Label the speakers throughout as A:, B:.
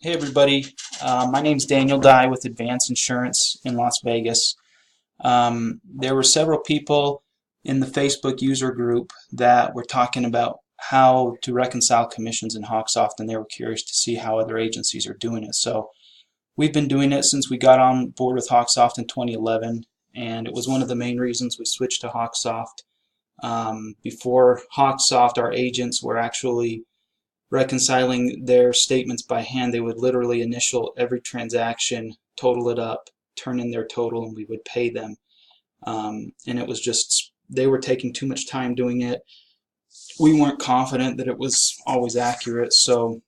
A: Hey everybody, my name's Daniel Dye with Advance Insurance in Las Vegas. There were several people in the Facebook user group that were talking about how to reconcile commissions in Hawksoft, and they were curious to see how other agencies are doing it. So we've been doing it since we got on board with Hawksoft in 2011, and it was one of the main reasons we switched to Hawksoft. Before Hawksoft, our agents were actually reconciling their statements by hand. They would literally initial every transaction, total it up, turn in their total, and we would pay them. And it was just, they were taking too much time doing it. We weren't confident that it was always accurate, so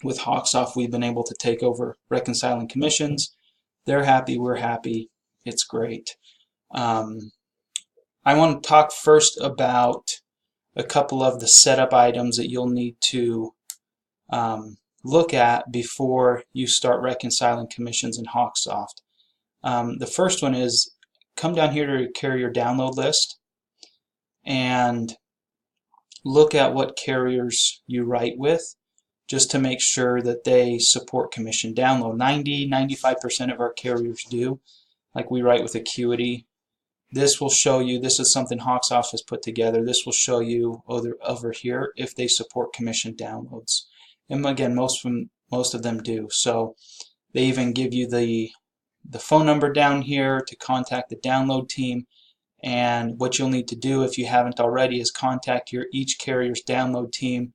A: with Hawksoft we've been able to take over reconciling commissions. They're happy, we're happy, it's great. I want to talk first about a couple of the setup items that you'll need to look at before you start reconciling commissions in Hawksoft. The first one is come down here to carrier download list and look at what carriers you write with, just to make sure that they support commission download. 95% of our carriers do. Like we write with Acuity. This will show you, this is something Hawksoft has put together, this will show you over here if they support commission downloads. And again, most of them do. So they even give you the phone number down here to contact the download team. And what you'll need to do, if you haven't already, is contact each carrier's download team.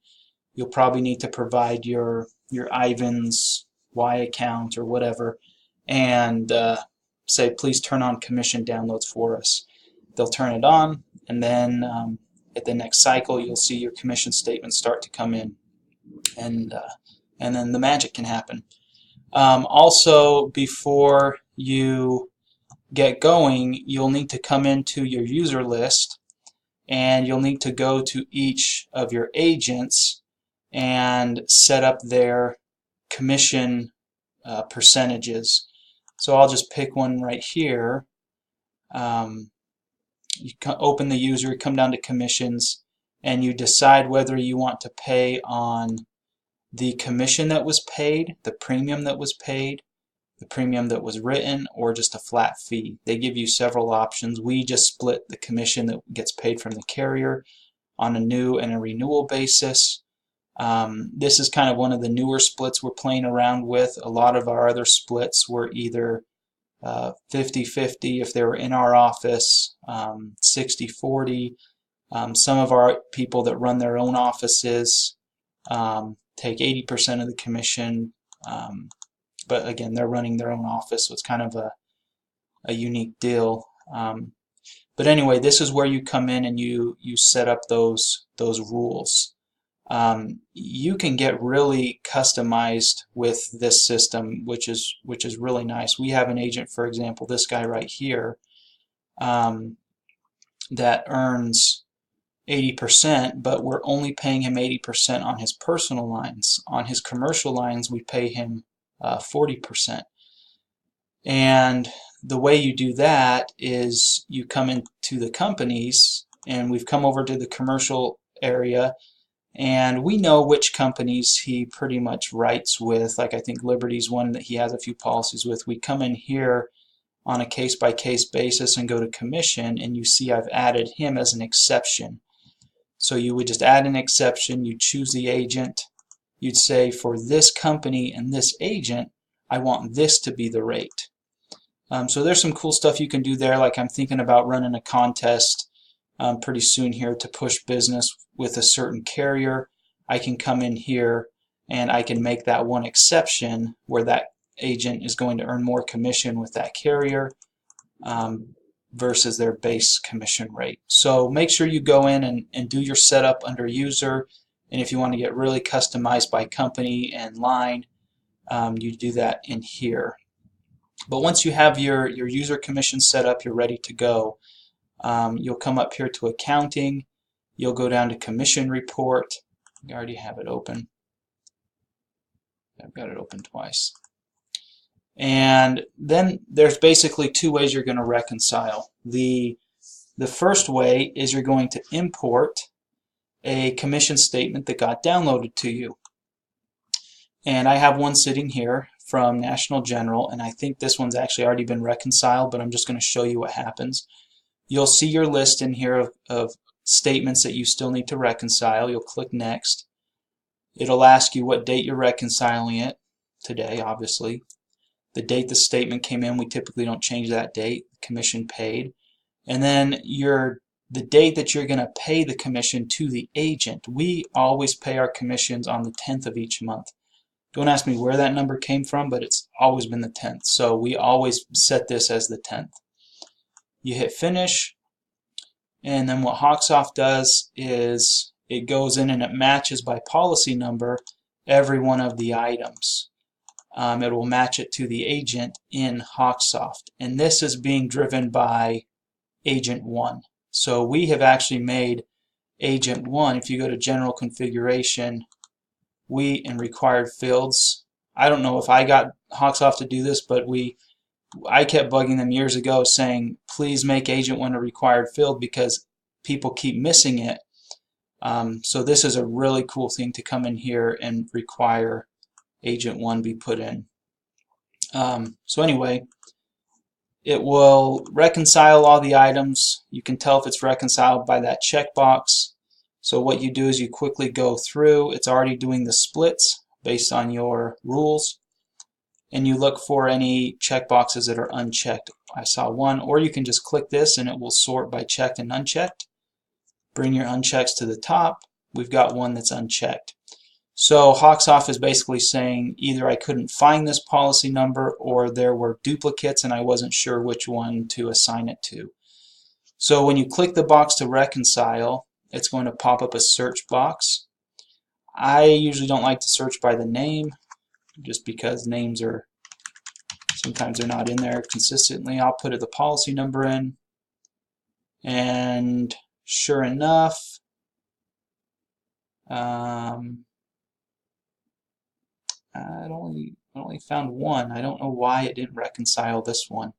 A: You'll probably need to provide your Ivan's Y account or whatever, and say, please turn on commission downloads for us. They'll turn it on, and then at the next cycle you'll see your commission statements start to come in, and then the magic can happen. Also, before you get going, you'll need to come into your user list, and you'll need to go to each of your agents and set up their commission percentages. So I'll just pick one right here. You open the user, come down to commissions, and you decide whether you want to pay on the commission that was paid, the premium that was paid, the premium that was written, or just a flat fee. They give you several options. We just split the commission that gets paid from the carrier on a new and a renewal basis. This is kind of one of the newer splits we're playing around with. A lot of our other splits were either 50-50 if they were in our office, 60-40. Some of our people that run their own offices take 80% of the commission, but again, they're running their own office, so it's kind of a unique deal. But anyway, this is where you come in and you set up those rules. You can get really customized with this system, which is really nice. We have an agent, for example, this guy right here, that earns 80%, but we're only paying him 80% on his personal lines. On his commercial lines, we pay him 40%. And the way you do that is you come into the companies, and we've come over to the commercial area, and we know which companies he pretty much writes with. Like I think Liberty's one that he has a few policies with. We come in here on a case-by-case basis and go to commission, and you see I've added him as an exception. So you would just add an exception, you choose the agent, you'd say for this company and this agent, I want this to be the rate. So there's some cool stuff you can do there, like I'm thinking about running a contest pretty soon here to push business with a certain carrier. I can come in here and I can make that one exception where that agent is going to earn more commission with that carrier versus their base commission rate. So make sure you go in and do your setup under user, and if you want to get really customized by company and line, you do that in here. But once you have your user commission set up, you're ready to go. You'll come up here to accounting, you'll go down to commission report. I already have it open. I've got it open twice. And then there's basically two ways you're going to reconcile. The first way is you're going to import a commission statement that got downloaded to you. And I have one sitting here from National General, and I think this one's actually already been reconciled, but I'm just going to show you what happens. You'll see your list in here of statements that you still need to reconcile. You'll click Next. It'll ask you what date you're reconciling it, today obviously. The date the statement came in, we typically don't change that date, commission paid. And then the date that you're going to pay the commission to the agent. We always pay our commissions on the 10th of each month. Don't ask me where that number came from, but it's always been the 10th. So we always set this as the 10th. You hit finish, and then what Hawksoft does is it goes in and it matches by policy number every one of the items. It will match it to the agent in Hawksoft. And this is being driven by Agent 1. So we have actually made Agent 1, if you go to General Configuration, in Required Fields, I don't know if I got Hawksoft to do this, but I kept bugging them years ago saying, please make Agent 1 a required field because people keep missing it. So this is a really cool thing to come in here and require Agent 1 be put in. So anyway, it will reconcile all the items. You can tell if it's reconciled by that checkbox. So what you do is you quickly go through. It's already doing the splits based on your rules. And you look for any checkboxes that are unchecked. I saw one, or you can just click this and it will sort by checked and unchecked. Bring your unchecks to the top. We've got one that's unchecked. So Hawksoft is basically saying either I couldn't find this policy number or there were duplicates and I wasn't sure which one to assign it to. So when you click the box to reconcile, it's going to pop up a search box. I usually don't like to search by the name just because names are sometimes they're not in there consistently. I'll put the policy number in, and sure enough, I only found one. I don't know why it didn't reconcile this one.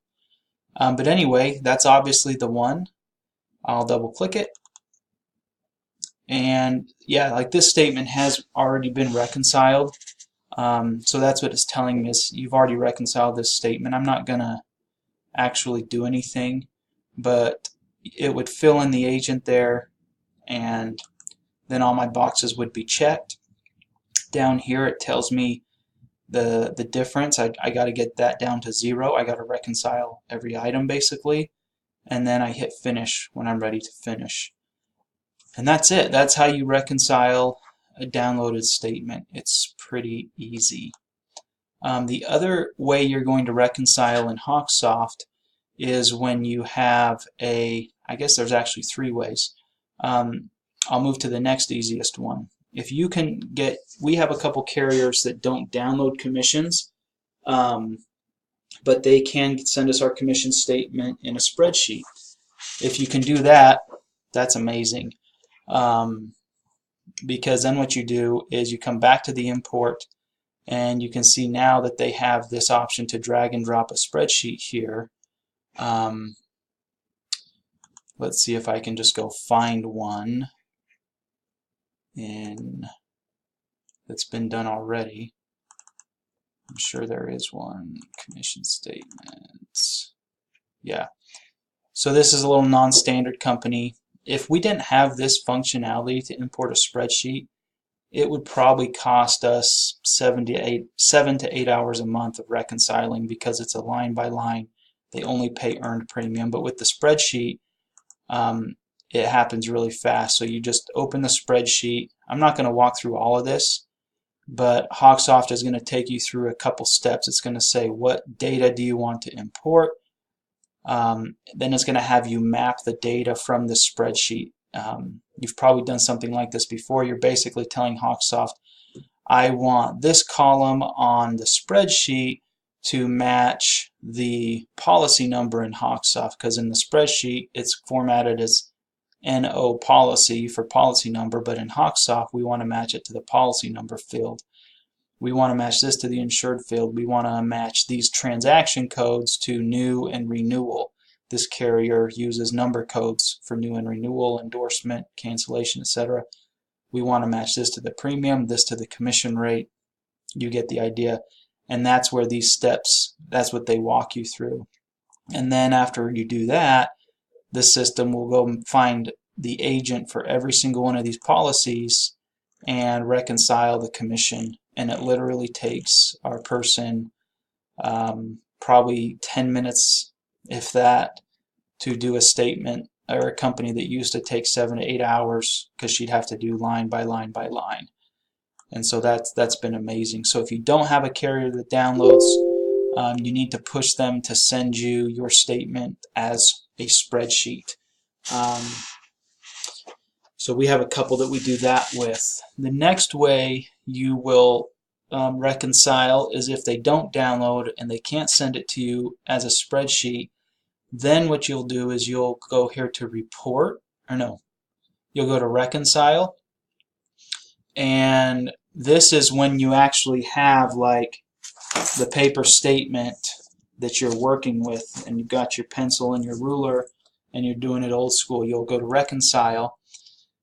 A: But anyway, that's obviously the one. I'll double click it. And yeah, like this statement has already been reconciled. So that's what it's telling me is you've already reconciled this statement. I'm not going to actually do anything, but it would fill in the agent there, and then all my boxes would be checked. Down here it tells me the difference. I got to get that down to 0. I got to reconcile every item basically, and then I hit finish when I'm ready to finish. And that's it. That's how you reconcile a downloaded statement. It's pretty easy. The other way you're going to reconcile in Hawksoft is when you have I guess there's actually 3 ways. I'll move to the next easiest one. If you can we have a couple carriers that don't download commissions, but they can send us our commission statement in a spreadsheet. If you can do that, that's amazing. Because then what you do is you come back to the import and you can see now that they have this option to drag and drop a spreadsheet here. Let's see if I can just go find one that's been done already. I'm sure there is one. Commission statements. Yeah. So this is a little non-standard company. If we didn't have this functionality to import a spreadsheet, it would probably cost us 7 to 8 hours a month of reconciling because it's a line by line. They only pay earned premium. But with the spreadsheet, it happens really fast. So you just open the spreadsheet. I'm not going to walk through all of this, but Hawksoft is going to take you through a couple steps. It's going to say what data do you want to import. Then it's going to have you map the data from the spreadsheet. You've probably done something like this before. You're basically telling Hawksoft, I want this column on the spreadsheet to match the policy number in Hawksoft, because in the spreadsheet it's formatted as NO policy for policy number, but in Hawksoft we want to match it to the policy number field. We want to match this to the insured field. We want to match these transaction codes to new and renewal. This carrier uses number codes for new and renewal, endorsement, cancellation, etc. We want to match this to the premium, this to the commission rate. You get the idea. And that's where these steps, that's what they walk you through. And then after you do that, the system will go and find the agent for every single one of these policies and reconcile the commission. And it literally takes our person probably 10 minutes, if that, to do a statement, or a company that used to take 7 to 8 hours because she'd have to do line by line by line. And so that's been amazing. So if you don't have a carrier that downloads, you need to push them to send you your statement as a spreadsheet. So we have a couple that we do that with. The next way you will reconcile is if they don't download and they can't send it to you as a spreadsheet. Then what you'll do is you'll go here to report, or no, you'll go to reconcile, and this is when you actually have like the paper statement that you're working with, and you've got your pencil and your ruler and you're doing it old school. You'll go to reconcile,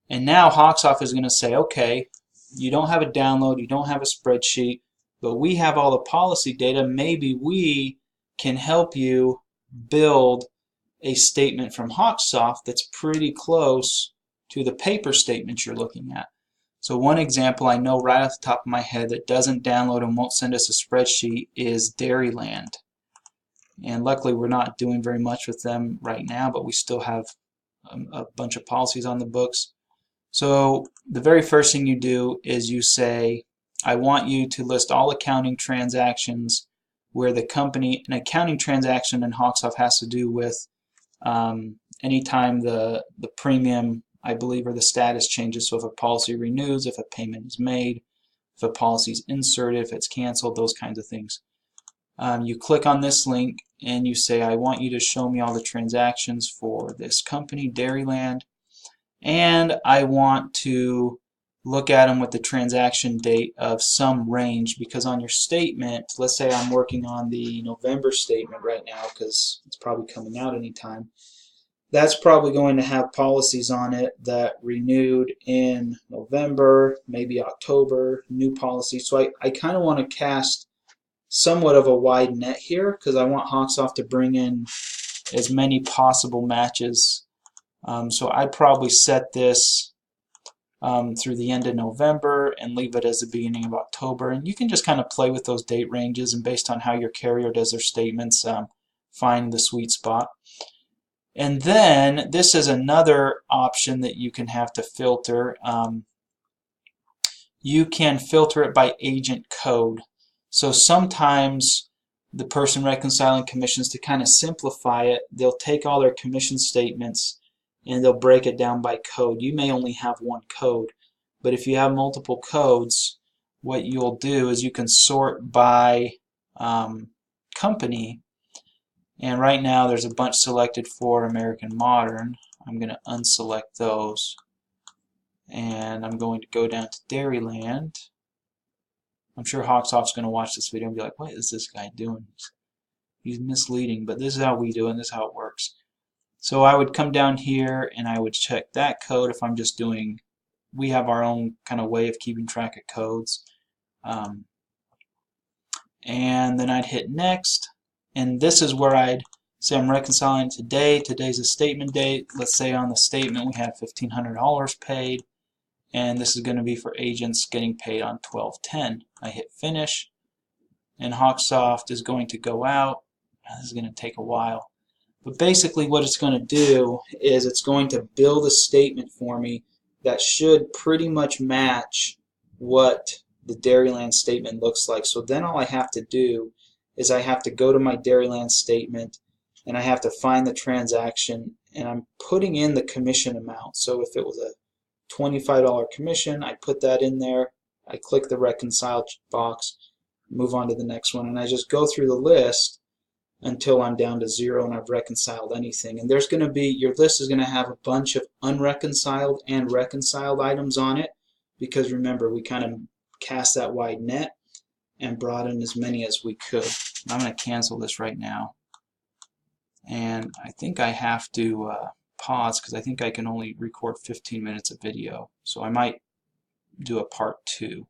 A: and now Hawksoft is going to say, okay, you don't have a download, you don't have a spreadsheet, but we have all the policy data. Maybe we can help you build a statement from Hawksoft that's pretty close to the paper statement you're looking at. So one example I know right off the top of my head that doesn't download and won't send us a spreadsheet is Dairyland. And luckily we're not doing very much with them right now, but we still have a bunch of policies on the books. So the very first thing you do is you say, I want you to list all accounting transactions where the company, an accounting transaction in Hawksoft has to do with anytime the premium, I believe, or the status changes. So if a policy renews, if a payment is made, if a policy is inserted, if it's canceled, those kinds of things. You click on this link and you say, I want you to show me all the transactions for this company, Dairyland, and I want to look at them with the transaction date of some range, because on your statement, let's say I'm working on the November statement right now because it's probably coming out anytime. That's probably going to have policies on it that renewed in November, maybe October, new policies. So I kind of want to cast somewhat of a wide net here because I want Hawksoft to bring in as many possible matches. So I'd probably set this through the end of November and leave it as the beginning of October. And you can just kind of play with those date ranges, and based on how your carrier does their statements, find the sweet spot. And then this is another option that you can have to filter. You can filter it by agent code. So sometimes the person reconciling commissions, to kind of simplify it, they'll take all their commission statements and they'll break it down by code. You may only have one code, but if you have multiple codes, what you'll do is you can sort by company. And right now there's a bunch selected for American Modern. I'm going to unselect those. And I'm going to go down to Dairyland. I'm sure Hawksoft's going to watch this video and be like, what is this guy doing? He's misleading, but this is how we do it and this is how it works. So I would come down here and I would check that code if I'm just doing, we have our own kind of way of keeping track of codes. And then I'd hit next. And this is where I'd say I'm reconciling today. Today's a statement date. Let's say on the statement we have $1,500 paid. And this is going to be for agents getting paid on 12/10. I hit finish. And Hawksoft is going to go out. This is going to take a while. But basically what it's going to do is it's going to build a statement for me that should pretty much match what the Dairyland statement looks like. So then all I have to do is I have to go to my Dairyland statement and I have to find the transaction, and I'm putting in the commission amount. So if it was a $25 commission, I put that in there, I click the reconcile box, move on to the next one, and I just go through the list until I'm down to 0 and I've reconciled anything. And there's going to be, your list is going to have a bunch of unreconciled and reconciled items on it, because remember, we kind of cast that wide net and brought in as many as we could. I'm going to cancel this right now. And I think I have to pause because I think I can only record 15 minutes of video. So I might do a part 2.